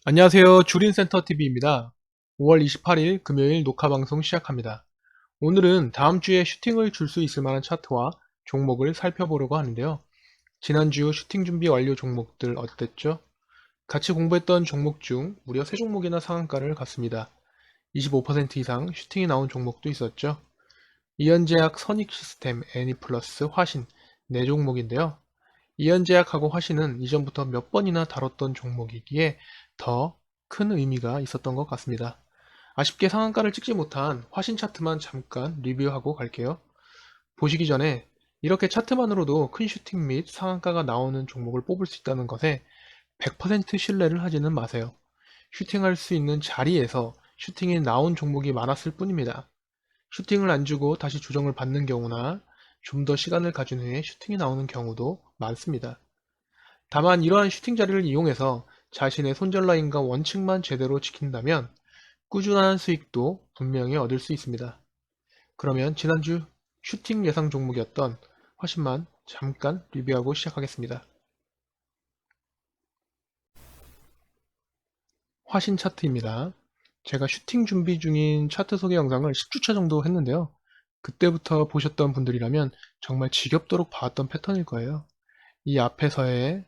안녕하세요. 주린센터TV입니다. 5월 28일 금요일 녹화방송 시작합니다. 오늘은 다음 주에 슈팅을 줄 수 있을 만한 차트와 종목을 살펴보려고 하는데요. 지난주 슈팅 준비 완료 종목들 어땠죠? 같이 공부했던 종목 중 무려 3종목이나 상한가를 갔습니다. 25% 이상 슈팅이 나온 종목도 있었죠. 이현제약, 선익시스템, 애니플러스, 화신 4종목인데요. 이현제약하고 화신은 이전부터 몇 번이나 다뤘던 종목이기에 더 큰 의미가 있었던 것 같습니다. 아쉽게 상한가를 찍지 못한 화신 차트만 잠깐 리뷰하고 갈게요. 보시기 전에 이렇게 차트만으로도 큰 슈팅 및 상한가가 나오는 종목을 뽑을 수 있다는 것에 100% 신뢰를 하지는 마세요. 슈팅할 수 있는 자리에서 슈팅이 나온 종목이 많았을 뿐입니다. 슈팅을 안 주고 다시 조정을 받는 경우나 좀 더 시간을 가진 후에 슈팅이 나오는 경우도 많습니다. 다만 이러한 슈팅 자리를 이용해서 자신의 손절 라인과 원칙만 제대로 지킨다면 꾸준한 수익도 분명히 얻을 수 있습니다. 그러면 지난주 슈팅 예상 종목이었던 화신만 잠깐 리뷰하고 시작하겠습니다. 화신 차트입니다. 제가 슈팅 준비 중인 차트 소개 영상을 10주차 정도 했는데요. 그때부터 보셨던 분들이라면 정말 지겹도록 봐왔던 패턴일 거예요. 이 앞에서의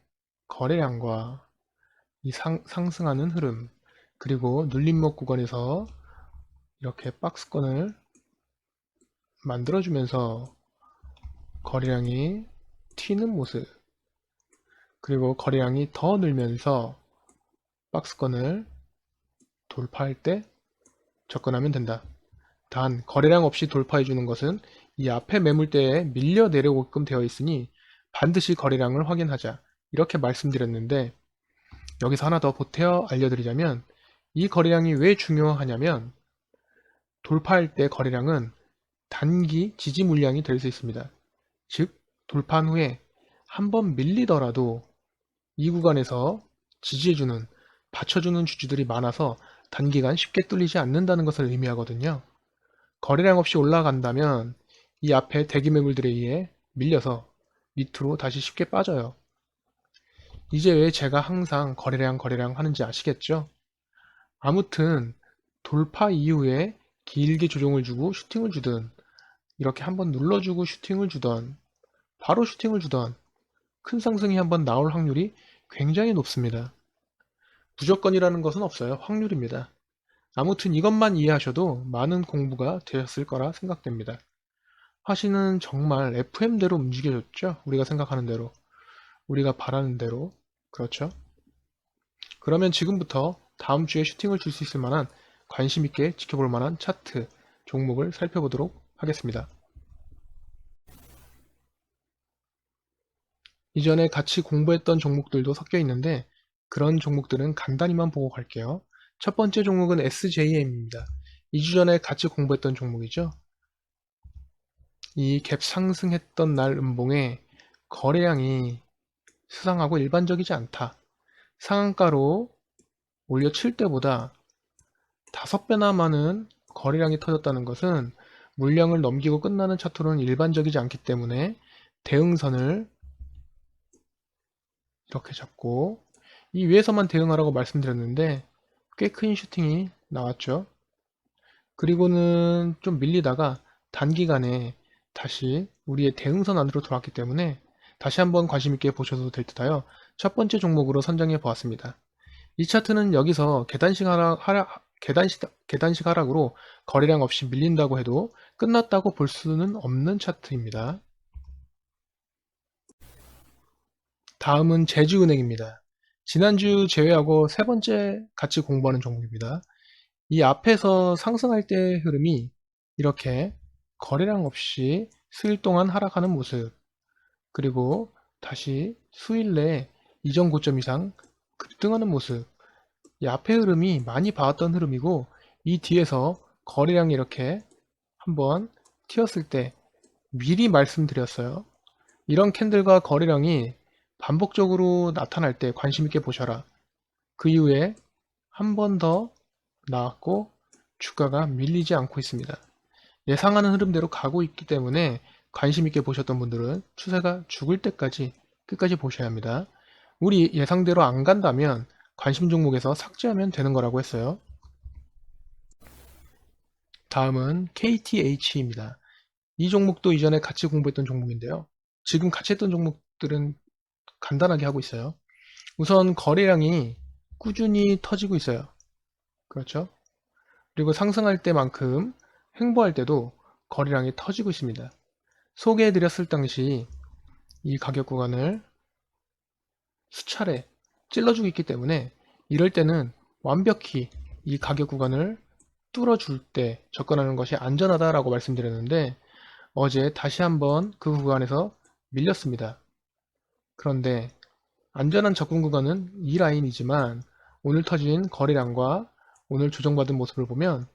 거래량과 이 상승하는 흐름, 그리고 눌림목 구간에서 이렇게 박스권을 만들어주면서 거래량이 튀는 모습, 그리고 거래량이 더 늘면서 박스권을 돌파할 때 접근하면 된다. 단 거래량 없이 돌파해주는 것은 이 앞에 매물대에 밀려 내려오게끔 되어 있으니 반드시 거래량을 확인하자, 이렇게 말씀드렸는데, 여기서 하나 더 보태어 알려드리자면 이 거래량이 왜 중요하냐면 돌파할 때 거래량은 단기 지지 물량이 될 수 있습니다. 즉 돌파한 후에 한번 밀리더라도 이 구간에서 지지해주는, 받쳐주는 주주들이 많아서 단기간 쉽게 뚫리지 않는다는 것을 의미하거든요. 거래량 없이 올라간다면 이 앞에 대기 매물들에 의해 밀려서 밑으로 다시 쉽게 빠져요. 이제 왜 제가 항상 거래량 하는지 아시겠죠? 아무튼 돌파 이후에 길게 조정을 주고 슈팅을 주든, 이렇게 한번 눌러주고 슈팅을 주던, 바로 슈팅을 주던 큰 상승이 한번 나올 확률이 굉장히 높습니다. 무조건이라는 것은 없어요. 확률입니다. 아무튼 이것만 이해하셔도 많은 공부가 되셨을 거라 생각됩니다. 화신은 정말 FM대로 움직여줬죠. 우리가 생각하는 대로, 우리가 바라는 대로. 그렇죠? 그러면 지금부터 다음 주에 슈팅을 줄 수 있을 만한, 관심 있게 지켜볼 만한 차트, 종목을 살펴보도록 하겠습니다. 이전에 같이 공부했던 종목들도 섞여 있는데 그런 종목들은 간단히만 보고 갈게요. 첫 번째 종목은 SJM입니다. 2주 전에 같이 공부했던 종목이죠. 이 갭 상승했던 날 음봉에 거래량이 수상하고 일반적이지 않다. 상한가로 올려칠 때보다 5배나 많은 거래량이 터졌다는 것은 물량을 넘기고 끝나는 차트로는 일반적이지 않기 때문에 대응선을 이렇게 잡고 이 위에서만 대응하라고 말씀드렸는데 꽤 큰 슈팅이 나왔죠. 그리고는 좀 밀리다가 단기간에 다시 우리의 대응선 안으로 돌아왔기 때문에 다시 한번 관심 있게 보셔도 될 듯하여 첫 번째 종목으로 선정해 보았습니다. 이 차트는 여기서 계단식 하락으로 거래량 없이 밀린다고 해도 끝났다고 볼 수는 없는 차트입니다. 다음은 제주은행입니다. 지난주 제외하고 세 번째 같이 공부하는 종목입니다. 이 앞에서 상승할 때의 흐름이 이렇게 거래량 없이 수일 동안 하락하는 모습, 그리고 다시 수일 내에 이전 고점 이상 급등하는 모습, 이 앞의 흐름이 많이 봐왔던 흐름이고 이 뒤에서 거래량이 이렇게 한번 튀었을 때 미리 말씀드렸어요. 이런 캔들과 거래량이 반복적으로 나타날 때 관심 있게 보셔라. 그 이후에 한 번 더 나왔고 주가가 밀리지 않고 있습니다. 예상하는 흐름대로 가고 있기 때문에 관심 있게 보셨던 분들은 추세가 죽을 때까지 끝까지 보셔야 합니다. 우리 예상대로 안 간다면 관심 종목에서 삭제하면 되는 거라고 했어요. 다음은 KTH입니다. 이 종목도 이전에 같이 공부했던 종목인데요. 지금 같이 했던 종목들은 간단하게 하고 있어요. 우선 거래량이 꾸준히 터지고 있어요. 그렇죠? 그리고 상승할 때만큼 횡보할 때도 거래량이 터지고 있습니다. 소개해드렸을 당시 이 가격 구간을 수차례 찔러주고 있기 때문에 이럴 때는 완벽히 이 가격 구간을 뚫어줄 때 접근하는 것이 안전하다라고 말씀드렸는데 어제 다시 한번 그 구간에서 밀렸습니다. 그런데 안전한 접근 구간은 이 라인이지만 오늘 터진 거래량과 오늘 조정받은 모습을 보면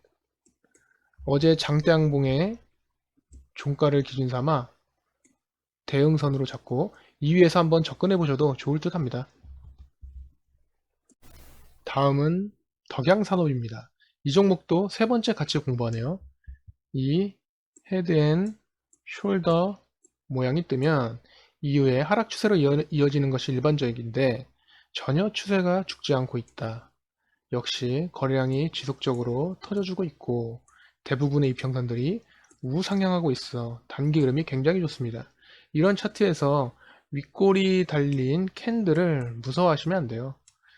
어제 장대양봉의 종가를 기준 삼아 대응선으로 잡고 이 위에서 한번 접근해 보셔도 좋을 듯 합니다. 다음은 덕양산업입니다. 이 종목도 세 번째 같이 공부하네요. 이 헤드 앤 숄더 모양이 뜨면 이후에 하락 추세로 이어지는 것이 일반적인데 전혀 추세가 죽지 않고 있다. 역시 거래량이 지속적으로 터져주고 있고 대부분의 이평선들이 우상향하고 있어 단기 흐름이 굉장히 좋습니다. 이런 차트에서 윗골이 달린 캔들을 무서워하시면 안 돼요.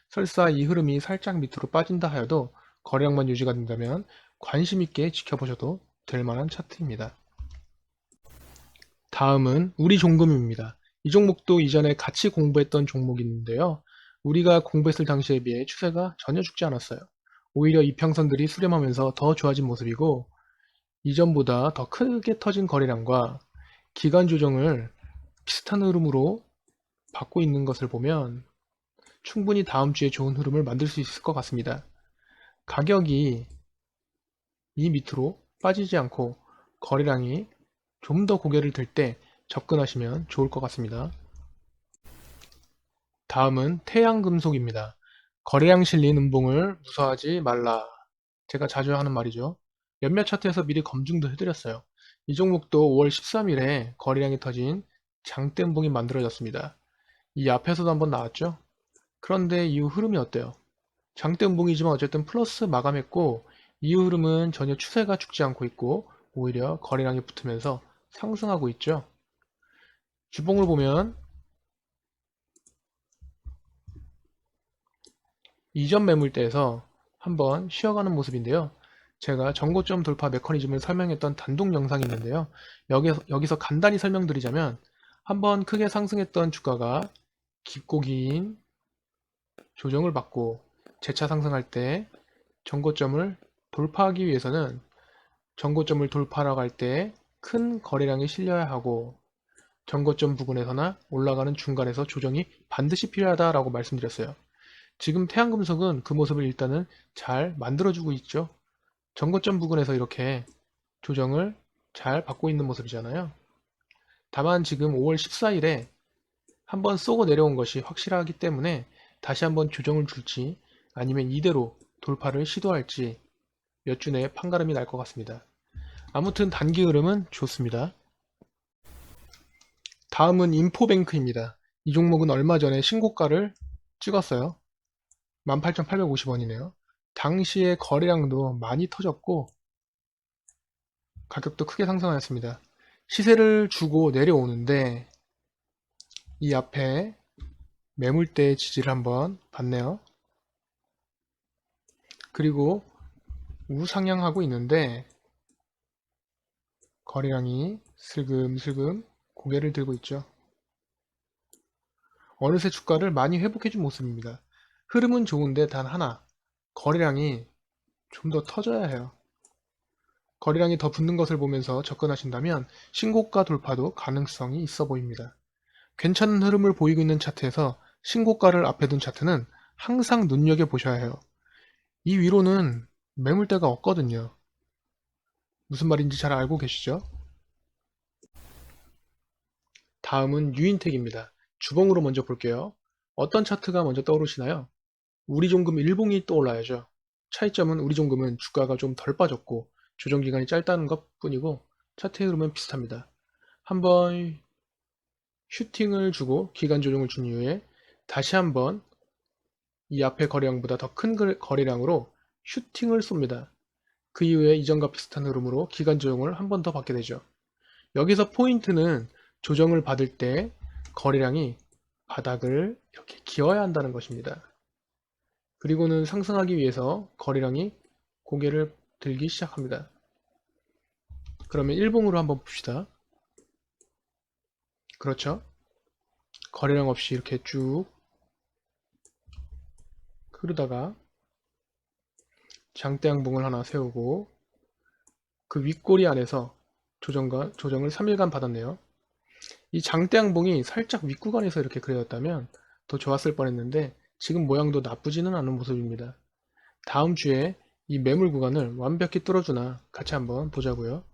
설사 이 흐름이 살짝 밑으로 빠진다 하여도 거래량만 유지가 된다면 관심 있게 지켜보셔도 될 만한 차트입니다. 다음은 우리종금입니다. 이 종목도 이전에 같이 공부했던 종목인데요. 우리가 공부했을 당시에 비해 추세가 전혀 죽지 않았어요. 오히려 이평선들이 수렴하면서 더 좋아진 모습이고 이전보다 더 크게 터진 거래량과 기간 조정을 비슷한 흐름으로 받고 있는 것을 보면 충분히 다음 주에 좋은 흐름을 만들 수 있을 것 같습니다. 가격이 이 밑으로 빠지지 않고 거래량이 좀 더 고개를 들 때 접근하시면 좋을 것 같습니다. 다음은 태양금속입니다. 거래량 실린 음봉을 무서워하지 말라. 제가 자주 하는 말이죠. 몇몇 차트에서 미리 검증도 해드렸어요. 이 종목도 5월 13일에 거래량이 터진 장대 음봉이 만들어졌습니다. 이 앞에서도 한번 나왔죠? 그런데 이후 흐름이 어때요? 장대 음봉이지만 어쨌든 플러스 마감했고 이후 흐름은 전혀 추세가 죽지 않고 있고 오히려 거래량이 붙으면서 상승하고 있죠. 주봉을 보면 이전 매물대에서 한번 쉬어가는 모습인데요. 제가 전고점 돌파 메커니즘을 설명했던 단독 영상이 있는데요. 여기서 간단히 설명드리자면 한번 크게 상승했던 주가가 깊고 긴 조정을 받고 재차 상승할 때 전고점을 돌파하기 위해서는 전고점을 돌파하러 갈 때 큰 거래량이 실려야 하고 전고점 부근에서나 올라가는 중간에서 조정이 반드시 필요하다라고 말씀드렸어요. 지금 태양금속은 그 모습을 일단은 잘 만들어주고 있죠. 전고점 부근에서 이렇게 조정을 잘 받고 있는 모습이잖아요. 다만 지금 5월 14일에 한번 쏘고 내려온 것이 확실하기 때문에 다시 한번 조정을 줄지 아니면 이대로 돌파를 시도할지 몇 주 내에 판가름이 날 것 같습니다. 아무튼 단기 흐름은 좋습니다. 다음은 인포뱅크입니다. 이 종목은 얼마 전에 신고가를 찍었어요. 18,850원이네요. 당시에 거래량도 많이 터졌고 가격도 크게 상승하였습니다. 시세를 주고 내려오는데 이 앞에 매물대의 지지를 한번 봤네요. 그리고 우상향하고 있는데 거래량이 슬금슬금 고개를 들고 있죠. 어느새 주가를 많이 회복해준 모습입니다. 흐름은 좋은데 단 하나, 거래량이 좀 더 터져야 해요. 거래량이 더 붙는 것을 보면서 접근하신다면 신고가 돌파도 가능성이 있어 보입니다. 괜찮은 흐름을 보이고 있는 차트에서 신고가를 앞에 둔 차트는 항상 눈여겨보셔야 해요. 이 위로는 매물대가 없거든요. 무슨 말인지 잘 알고 계시죠? 다음은 유인텍입니다. 주봉으로 먼저 볼게요. 어떤 차트가 먼저 떠오르시나요? 우리종금 일봉이 떠올라야죠. 차이점은 우리종금은 주가가 좀 덜 빠졌고 조정기간이 짧다는 것 뿐이고 차트의 흐름은 비슷합니다. 한번 슈팅을 주고 기간 조정을 준 이후에 다시 한번 이 앞의 거래량보다 더 큰 거래량으로 슈팅을 쏩니다. 그 이후에 이전과 비슷한 흐름으로 기간 조정을 한 번 더 받게 되죠. 여기서 포인트는 조정을 받을 때 거래량이 바닥을 이렇게 기어야 한다는 것입니다. 그리고는 상승하기 위해서 거래량이 고개를 들기 시작합니다. 그러면 일봉으로 한번 봅시다. 그렇죠? 거래량 없이 이렇게 쭉 흐르다가 장대 양봉을 하나 세우고 그 윗꼬리 안에서 조정을 3일간 받았네요. 이 장대 양봉이 살짝 윗구간에서 이렇게 그려졌다면 더 좋았을 뻔했는데 지금 모양도 나쁘지는 않은 모습입니다. 다음 주에 이 매물 구간을 완벽히 뚫어주나 같이 한번 보자고요.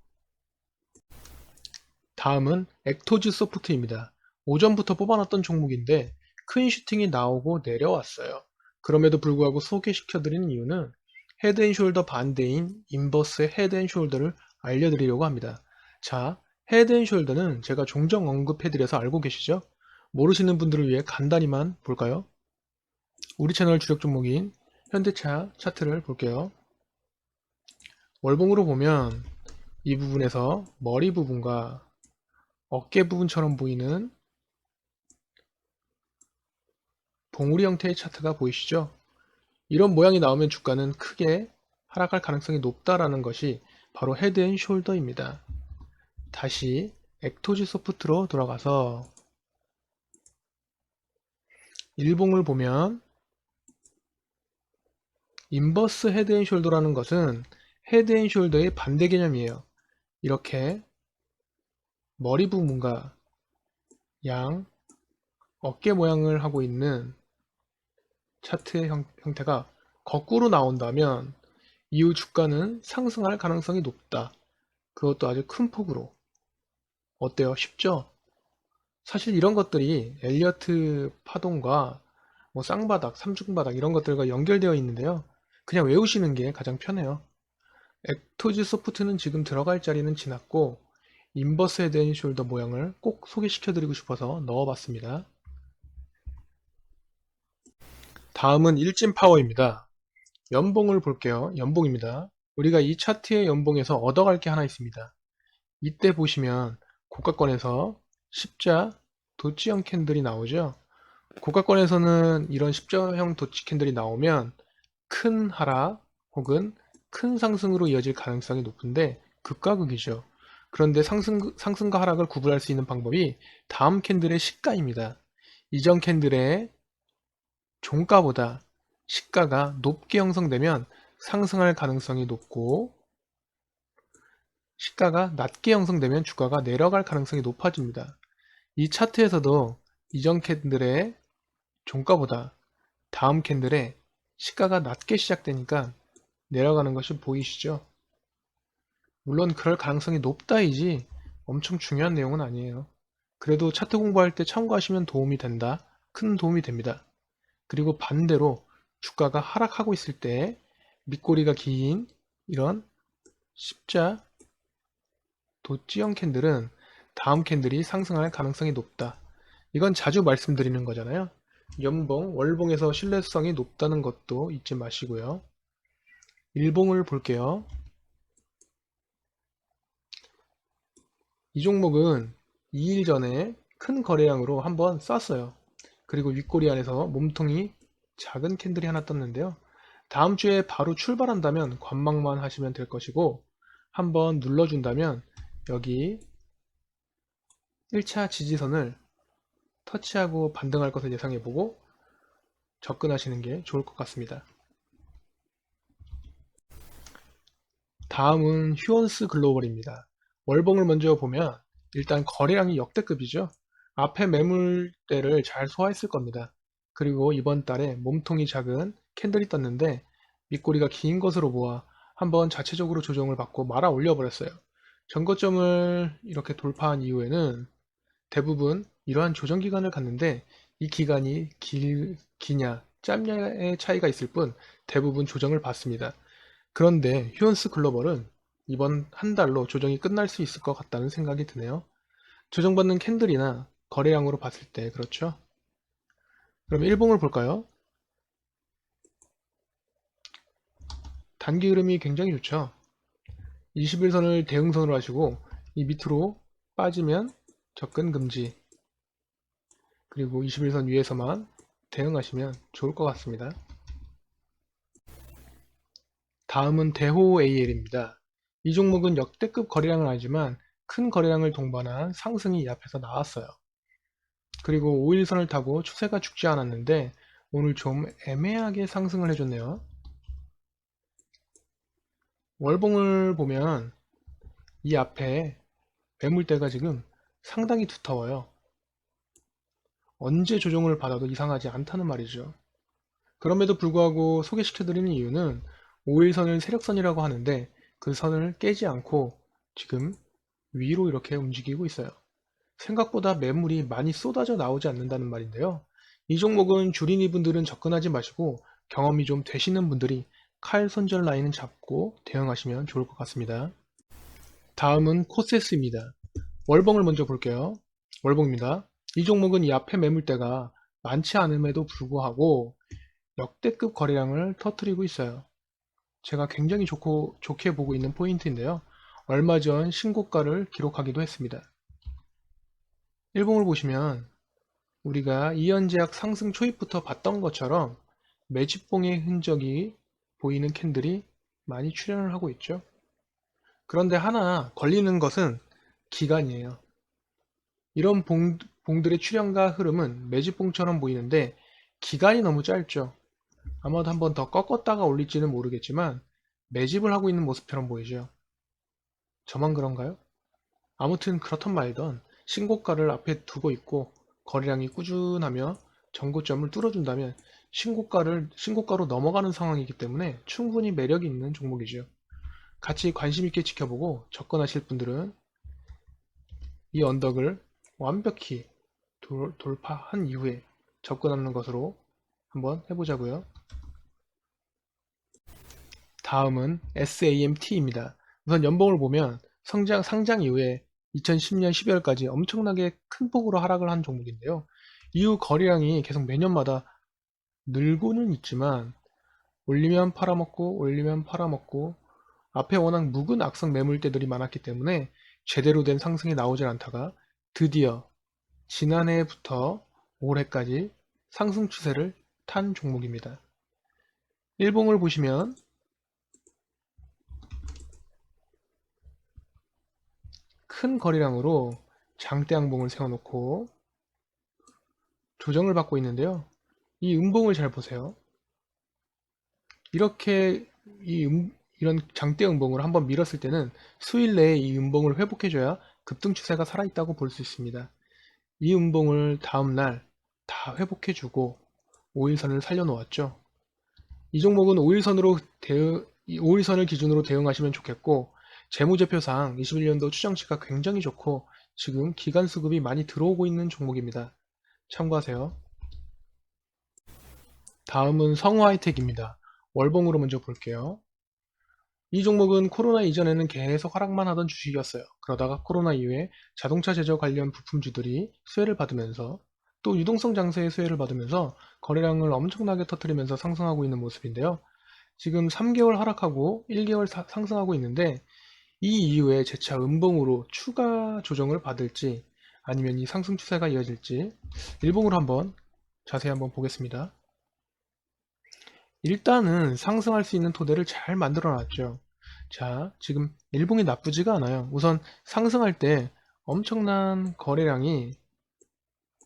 다음은 액토즈 소프트입니다. 오전부터 뽑아놨던 종목인데 큰 슈팅이 나오고 내려왔어요. 그럼에도 불구하고 소개시켜드리는 이유는 헤드앤숄더 반대인 인버스의 헤드앤숄더를 알려드리려고 합니다. 자, 헤드앤숄더는 제가 종종 언급해드려서 알고 계시죠? 모르시는 분들을 위해 간단히만 볼까요? 우리 채널 주력 종목인 현대차 차트를 볼게요. 월봉으로 보면 이 부분에서 머리 부분과 어깨 부분처럼 보이는 봉우리 형태의 차트가 보이시죠? 이런 모양이 나오면 주가는 크게 하락할 가능성이 높다라는 것이 바로 헤드앤숄더입니다. 다시 액토지 소프트로 돌아가서 일봉을 보면 인버스 헤드앤숄더라는 것은 헤드앤숄더의 반대 개념이에요. 이렇게 머리 부분과 양 어깨 모양을 하고 있는 차트의 형태가 거꾸로 나온다면 이후 주가는 상승할 가능성이 높다. 그것도 아주 큰 폭으로. 어때요? 쉽죠? 사실 이런 것들이 엘리어트 파동과 뭐 쌍바닥, 삼중바닥 이런 것들과 연결되어 있는데요. 그냥 외우시는 게 가장 편해요. 액토즈 소프트는 지금 들어갈 자리는 지났고 인버스 헤드 앤 숄더 모양을 꼭 소개시켜 드리고 싶어서 넣어봤습니다. 다음은 일진 파워입니다. 연봉을 볼게요. 연봉입니다. 우리가 이 차트의 연봉에서 얻어갈 게 하나 있습니다. 이때 보시면 고가권에서 십자 도치형 캔들이 나오죠. 고가권에서는 이런 십자형 도치 캔들이 나오면 큰 하락 혹은 큰 상승으로 이어질 가능성이 높은데 극과 극이죠. 그런데 상승과 하락을 구분할 수 있는 방법이 다음 캔들의 시가입니다. 이전 캔들의 종가보다 시가가 높게 형성되면 상승할 가능성이 높고 시가가 낮게 형성되면 주가가 내려갈 가능성이 높아집니다. 이 차트에서도 이전 캔들의 종가보다 다음 캔들의 시가가 낮게 시작되니까 내려가는 것이 보이시죠? 물론 그럴 가능성이 높다이지 엄청 중요한 내용은 아니에요. 그래도 차트 공부할 때 참고하시면 도움이 된다. 큰 도움이 됩니다. 그리고 반대로 주가가 하락하고 있을 때 밑꼬리가 긴 이런 십자 도찌형 캔들은 다음 캔들이 상승할 가능성이 높다. 이건 자주 말씀드리는 거잖아요. 연봉, 월봉에서 신뢰성이 높다는 것도 잊지 마시고요. 일봉을 볼게요. 이 종목은 2일 전에 큰 거래량으로 한번 쐈어요. 그리고 윗꼬리 안에서 몸통이 작은 캔들이 하나 떴는데요. 다음 주에 바로 출발한다면 관망만 하시면 될 것이고 한번 눌러준다면 여기 1차 지지선을 터치하고 반등할 것을 예상해보고 접근하시는 게 좋을 것 같습니다. 다음은 휴원스 글로벌입니다. 월봉을 먼저 보면 일단 거래량이 역대급이죠. 앞에 매물대를 잘 소화했을 겁니다. 그리고 이번 달에 몸통이 작은 캔들이 떴는데 밑꼬리가 긴 것으로 보아 한번 자체적으로 조정을 받고 말아 올려버렸어요. 전고점을 이렇게 돌파한 이후에는 대부분 이러한 조정 기간을 갖는데 이 기간이 기냐 짧냐의 차이가 있을 뿐 대부분 조정을 받습니다. 그런데 휴원스 글로벌은 이번 한 달로 조정이 끝날 수 있을 것 같다는 생각이 드네요. 조정받는 캔들이나 거래량으로 봤을 때 그렇죠. 그럼 일봉을 볼까요? 단기 흐름이 굉장히 좋죠. 21선을 대응선으로 하시고 이 밑으로 빠지면 접근 금지, 그리고 21선 위에서만 대응하시면 좋을 것 같습니다. 다음은 대호 AL입니다. 이 종목은 역대급 거래량을 하지만 큰 거래량을 동반한 상승이 이 앞에서 나왔어요. 그리고 5일선을 타고 추세가 죽지 않았는데 오늘 좀 애매하게 상승을 해줬네요. 월봉을 보면 이 앞에 매물대가 지금 상당히 두터워요. 언제 조정을 받아도 이상하지 않다는 말이죠. 그럼에도 불구하고 소개시켜드리는 이유는 5일선을 세력선이라고 하는데 그 선을 깨지 않고 지금 위로 이렇게 움직이고 있어요. 생각보다 매물이 많이 쏟아져 나오지 않는다는 말인데요. 이 종목은 주린이 분들은 접근하지 마시고 경험이 좀 되시는 분들이 칼 손절 라인을 잡고 대응하시면 좋을 것 같습니다. 다음은 코세스입니다. 월봉을 먼저 볼게요. 월봉입니다. 이 종목은 이 앞에 매물대가 많지 않음에도 불구하고 역대급 거래량을 터뜨리고 있어요. 제가 굉장히 좋게 보고 있는 포인트인데요. 얼마 전 신고가를 기록하기도 했습니다. 일봉을 보시면 우리가 이연제약 상승 초입부터 봤던 것처럼 매집봉의 흔적이 보이는 캔들이 많이 출현을 하고 있죠. 그런데 하나 걸리는 것은 기간이에요. 이런 봉들의 출현과 흐름은 매집봉처럼 보이는데 기간이 너무 짧죠. 아마도 한 번 더 꺾었다가 올릴지는 모르겠지만 매집을 하고 있는 모습처럼 보이죠. 저만 그런가요? 아무튼 그렇던 말던 신고가를 앞에 두고 있고 거래량이 꾸준하며 전고점을 뚫어준다면 신고가로 넘어가는 상황이기 때문에 충분히 매력이 있는 종목이죠. 같이 관심 있게 지켜보고 접근하실 분들은 이 언덕을 완벽히 돌파한 이후에 접근하는 것으로 한번 해보자고요. 다음은 SAMT입니다. 우선 연봉을 보면 상장 이후에 2010년 12월까지 엄청나게 큰 폭으로 하락을 한 종목인데요. 이후 거래량이 계속 매년마다 늘고는 있지만 올리면 팔아먹고 올리면 팔아먹고 앞에 워낙 묵은 악성 매물대들이 많았기 때문에 제대로 된 상승이 나오질 않다가 드디어 지난해부터 올해까지 상승 추세를 탄 종목입니다. 일봉을 보시면 큰 거래량으로 장대 양봉을 세워놓고 조정을 받고 있는데요. 이 음봉을 잘 보세요. 이렇게 이런 장대 음봉을 한번 밀었을 때는 수일 내에 이 음봉을 회복해줘야 급등 추세가 살아있다고 볼 수 있습니다. 이 음봉을 다음날 다 회복해주고 5일선을 살려놓았죠. 이 종목은 5일선을 기준으로 대응하시면 좋겠고 재무제표상 21년도 추정치가 굉장히 좋고 지금 기간 수급이 많이 들어오고 있는 종목입니다. 참고하세요. 다음은 성우하이텍입니다. 월봉으로 먼저 볼게요. 이 종목은 코로나 이전에는 계속 하락만 하던 주식이었어요. 그러다가 코로나 이후에 자동차 제조 관련 부품주들이 수혜를 받으면서 또 유동성 장세의 수혜를 받으면서 거래량을 엄청나게 터뜨리면서 상승하고 있는 모습인데요. 지금 3개월 하락하고 1개월 상승하고 있는데 이 이후에 재차 음봉으로 추가 조정을 받을지 아니면 이 상승 추세가 이어질지 일봉으로 한번 자세히 한번 보겠습니다. 일단은 상승할 수 있는 토대를 잘 만들어 놨죠. 자, 지금 일봉이 나쁘지가 않아요. 우선 상승할 때 엄청난 거래량이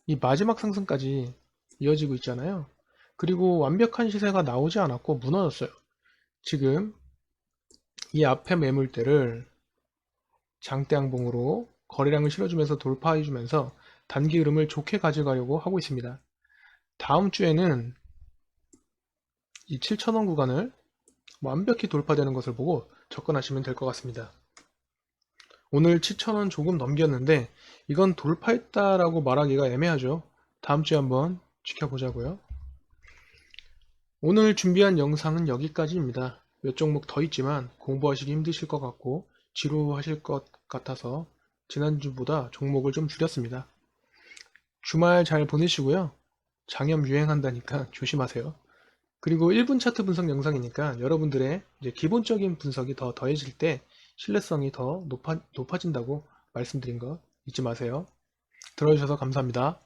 이 마지막 상승까지 이어지고 있잖아요. 그리고 완벽한 시세가 나오지 않았고 무너졌어요. 지금 이 앞에 매물대를 장대양봉으로 거래량을 실어주면서 돌파해주면서 단기 흐름을 좋게 가져가려고 하고 있습니다. 다음 주에는 이 7,000원 구간을 완벽히 돌파되는 것을 보고 접근하시면 될 것 같습니다. 오늘 7,000원 조금 넘겼는데 이건 돌파했다라고 말하기가 애매하죠. 다음 주에 한번 지켜보자고요. 오늘 준비한 영상은 여기까지입니다. 몇 종목 더 있지만 공부하시기 힘드실 것 같고 지루하실 것 같아서 지난주보다 종목을 좀 줄였습니다. 주말 잘 보내시고요. 장염 유행한다니까 조심하세요. 그리고 1분 차트 분석 영상이니까 여러분들의 이제 기본적인 분석이 더 더해질 때 신뢰성이 더 높아진다고 말씀드린 거 잊지 마세요. 들어주셔서 감사합니다.